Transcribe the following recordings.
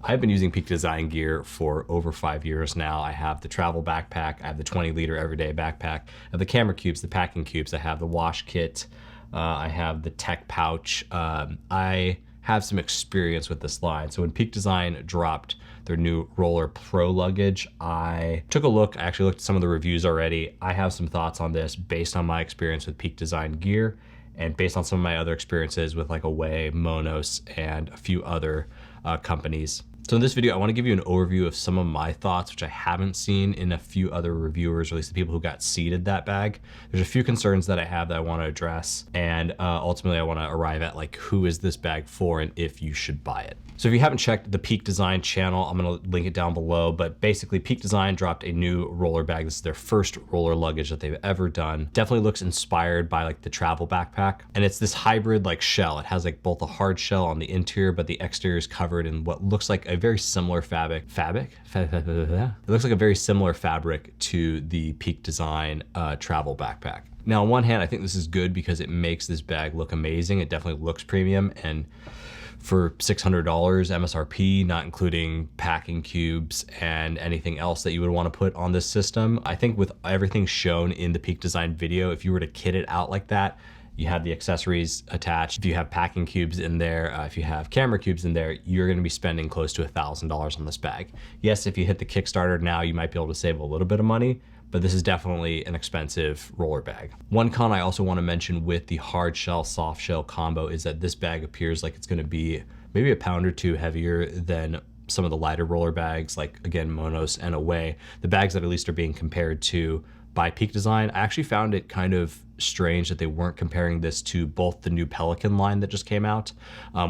I've been using Peak Design gear for over 5 years now. I have the travel backpack, I have the 20-liter everyday backpack, I have the camera cubes, the packing cubes, I have the wash kit, I have the tech pouch. I have some experience with this line. So when Peak Design dropped their new Roller Pro luggage, I took a look. I actually looked at some of the reviews already. I have some thoughts on this based on my experience with Peak Design gear and based on some of my other experiences with like Away, Monos, and a few other companies. So in this video, I want to give you an overview of some of my thoughts, which I haven't seen in a few other reviewers, or at least the people who got seated that bag. There's a few concerns that I have that I want to address, and ultimately I want to arrive at like, who is this bag for and if you should buy it. So if you haven't checked the Peak Design channel, I'm going to link it down below, but basically Peak Design dropped a new roller bag. This is their first roller luggage that they've ever done. Definitely looks inspired by like the travel backpack. And it's this hybrid like shell. It has like both a hard shell on the interior, but the exterior is covered in what looks like a very similar fabric. It looks like a very similar fabric to the Peak Design travel backpack. Now, on one hand, I think this is good because it makes this bag look amazing. It definitely looks premium, and for $600 MSRP, not including packing cubes and anything else that you would want to put on this system, I think with everything shown in the Peak Design video, if you were to kit it out like that, you have the accessories attached, if you have packing cubes in there, if you have camera cubes in there, you're going to be spending close to $1,000 on this bag. Yes, if you hit the Kickstarter now, you might be able to save a little bit of money, but this is definitely an expensive roller bag. One con I also want to mention with the hard shell, soft shell combo is that this bag appears like it's going to be maybe a pound or two heavier than some of the lighter roller bags, like again, Monos and Away, the bags that at least are being compared to by Peak Design. I actually found it kind of strange that they weren't comparing this to both the new Pelican line that just came out,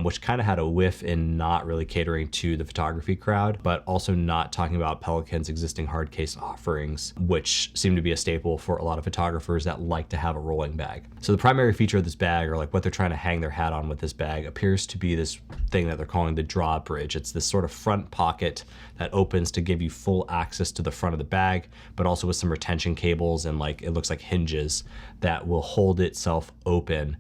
which kind of had a whiff in not really catering to the photography crowd, but also not talking about Pelican's existing hard case offerings, which seem to be a staple for a lot of photographers that like to have a rolling bag. So the primary feature of this bag, or like what they're trying to hang their hat on with this bag, appears to be this thing that they're calling the drawbridge. It's this sort of front pocket that opens to give you full access to the front of the bag, but also with some retention cables and like, it looks like hinges that will hold itself open,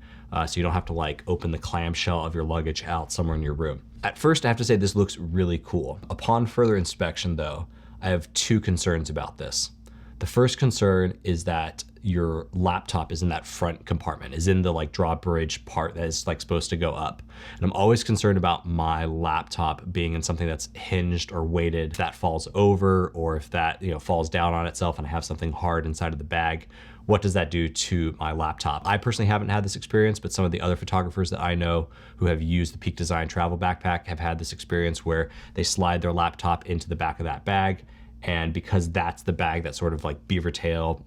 so you don't have to like open the clamshell of your luggage out somewhere in your room. At first, I have to say this looks really cool. Upon further inspection though, I have two concerns about this. The first concern is that your laptop is in that front compartment, is in the like drawbridge part that is like supposed to go up. And I'm always concerned about my laptop being in something that's hinged or weighted. If that falls over, or if that, falls down on itself and I have something hard inside of the bag, what does that do to my laptop? I personally haven't had this experience, but some of the other photographers that I know who have used the Peak Design travel backpack have had this experience where they slide their laptop into the back of that bag. And because that's the bag that sort of like beaver tail,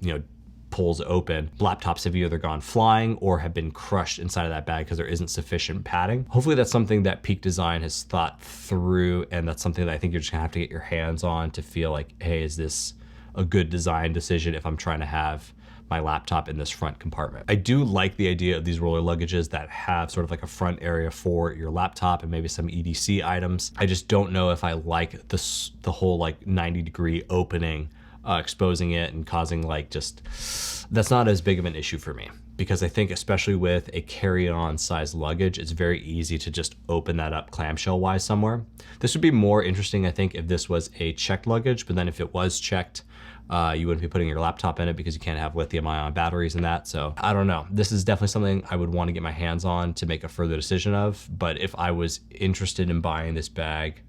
pulls open, laptops have either gone flying or have been crushed inside of that bag because there isn't sufficient padding. Hopefully that's something that Peak Design has thought through, and that's something that I think you're just gonna have to get your hands on to feel like, hey, is this a good design decision if I'm trying to have my laptop in this front compartment? I do like the idea of these roller luggages that have sort of like a front area for your laptop and maybe some EDC items. I just don't know if I like the whole like 90-degree opening, exposing it and causing like that's not as big of an issue for me, because I think especially with a carry-on size luggage, it's very easy to just open that up clamshell wise somewhere. This would be more interesting, I think, if this was a checked luggage, but then if it was checked, you wouldn't be putting your laptop in it because you can't have lithium-ion batteries in that. So I don't know. This is definitely something I would want to get my hands on to make a further decision of. But if I was interested in buying this bag,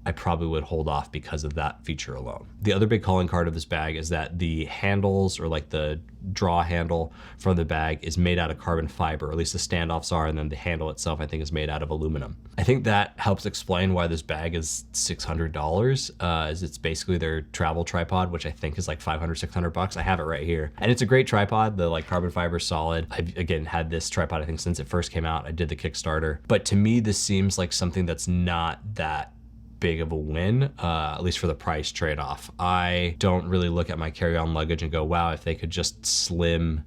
I probably would hold off because of that feature alone. The other big calling card of this bag is that the handles, or like the draw handle for the bag, is made out of carbon fiber, or at least the standoffs are, and then the handle itself I think is made out of aluminum. I think that helps explain why this bag is $600, as it's basically their travel tripod, which I think is like $500, $600. I have it right here. And it's a great tripod. The like carbon fiber is solid. I've again had this tripod I think since it first came out. I did the Kickstarter. But to me, this seems like something that's not that big of a win, at least for the price trade-off. I don't really look at my carry-on luggage and go, wow, if they could just slim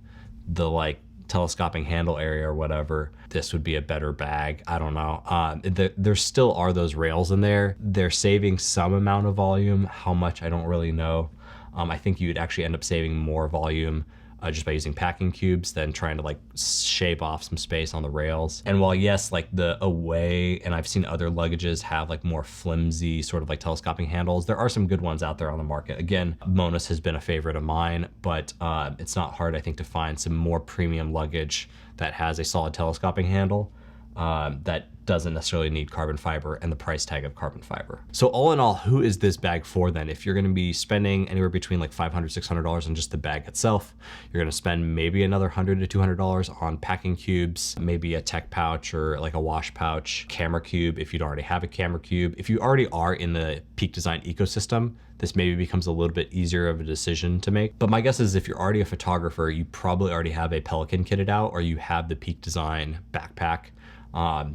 the like telescoping handle area or whatever, this would be a better bag. I don't know. There still are those rails in there. They're saving some amount of volume. How much, I don't really know. I think you'd actually end up saving more volume just by using packing cubes than trying to like shave off some space on the rails. And while yes, like the Away, and I've seen other luggages have like more flimsy sort of like telescoping handles, there are some good ones out there on the market. Again, Monos has been a favorite of mine, but it's not hard, I think, to find some more premium luggage that has a solid telescoping handle that doesn't necessarily need carbon fiber and the price tag of carbon fiber. So all in all, who is this bag for then? If you're gonna be spending anywhere between like $500, $600 on just the bag itself, you're gonna spend maybe another $100 to $200 on packing cubes, maybe a tech pouch or like a wash pouch, camera cube if you don't already have a camera cube. If you already are in the Peak Design ecosystem, this maybe becomes a little bit easier of a decision to make. But my guess is if you're already a photographer, you probably already have a Pelican kitted out, or you have the Peak Design backpack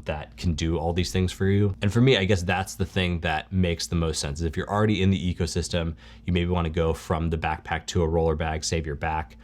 that can do all these things for you. And for me, I guess that's the thing that makes the most sense. Is if you're already in the ecosystem, you maybe want to go from the backpack to a roller bag, save your back.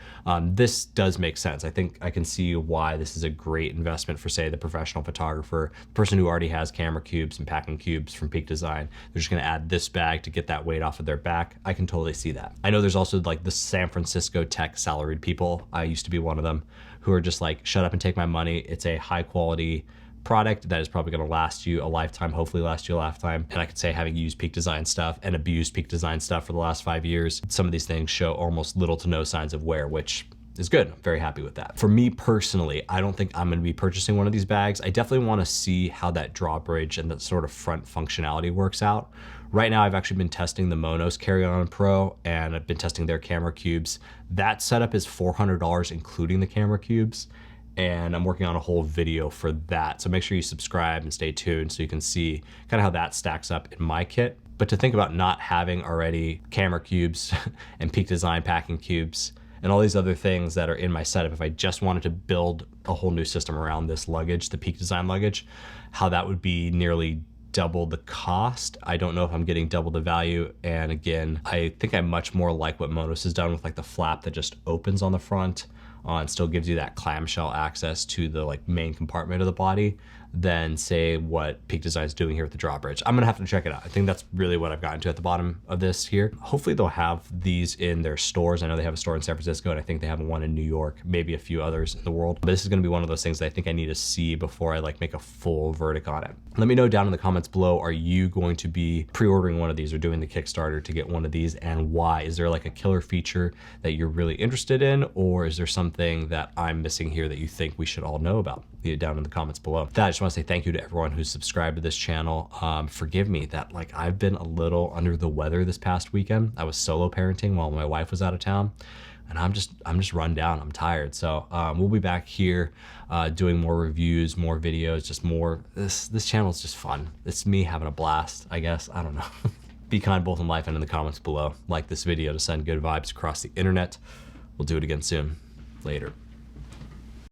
This does make sense. I think I can see why this is a great investment for, say, the professional photographer, the person who already has camera cubes and packing cubes from Peak Design. They're just going to add this bag to get that weight off of their back. I can totally see that. I know there's also like the San Francisco tech salaried people. I used to be one of them, who are just like, shut up and take my money. It's a high quality product that is probably going to last you a lifetime, hopefully last you a lifetime. And I could say, having used Peak Design stuff and abused Peak Design stuff for the last 5 years, some of these things show almost little to no signs of wear, which is good. I'm very happy with that. For me personally, I don't think I'm going to be purchasing one of these bags. I definitely want to see how that drawbridge and that sort of front functionality works out. Right now, I've actually been testing the Monos Carry-On Pro, and I've been testing their camera cubes. That setup is $400, including the camera cubes. And I'm working on a whole video for that. So make sure you subscribe and stay tuned so you can see kind of how that stacks up in my kit. But to think about not having already camera cubes and Peak Design packing cubes and all these other things that are in my setup, if I just wanted to build a whole new system around this luggage, the Peak Design luggage, how that would be nearly double the cost. I don't know if I'm getting double the value. And again, I think I much more like what Monos has done with like the flap that just opens on the front and still gives you that clamshell access to the like main compartment of the body than say what Peak Design is doing here with the drawbridge. I'm gonna have to check it out. I think that's really what I've gotten to at the bottom of this here. Hopefully they'll have these in their stores. I know they have a store in San Francisco, and I think they have one in New York, maybe a few others in the world. But this is gonna be one of those things that I think I need to see before I like make a full verdict on it. Let me know down in the comments below, are you going to be pre-ordering one of these or doing the Kickstarter to get one of these, and why? Is there like a killer feature that you're really interested in, or is there something that I'm missing here that you think we should all know about? Leave it down in the comments below. With that, I just want to say thank you to everyone who's subscribed to this channel. Forgive me that like I've been a little under the weather this past weekend. I was solo parenting while my wife was out of town, and I'm just run down. I'm tired. So we'll be back here doing more reviews, more videos, just more. This channel is just fun. It's me having a blast, I guess. I don't know. Be kind both in life and in the comments below. Like this video to send good vibes across the internet. We'll do it again soon. Later.